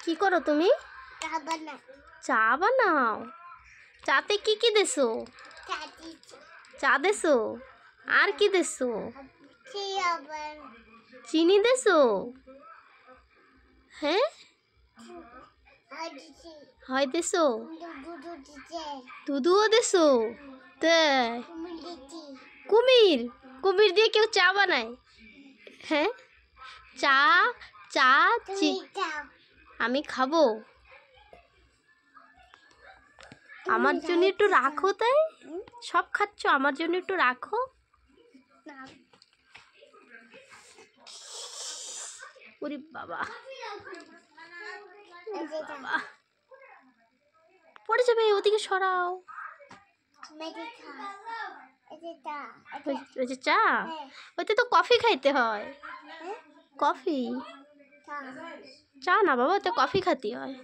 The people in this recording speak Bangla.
কি করো তুমি? চা বানাও। চাতে কি কি দেছো? চা দেছো, আর কি দেছো? চিনি দেছো? হ্যাঁ, হয় দেছো, দুধুও দেছো। তাই কুমির, কুমির দিয়ে কেউ চা বানায়? হ্যাঁ, চা চা আমি খাবো। আমার জন্য একটু রাখো। তাই সব খাচ্ছ, আমার জন্য একটু রাখো। ওরে বাবা, বাবা পড়ে যাবে, ওদিকে সরাও। ওই যে চা, ওইতে তো কফি খাইতে হয়। কফি, চা না বাবা, ওতে কফি খাতে হয়।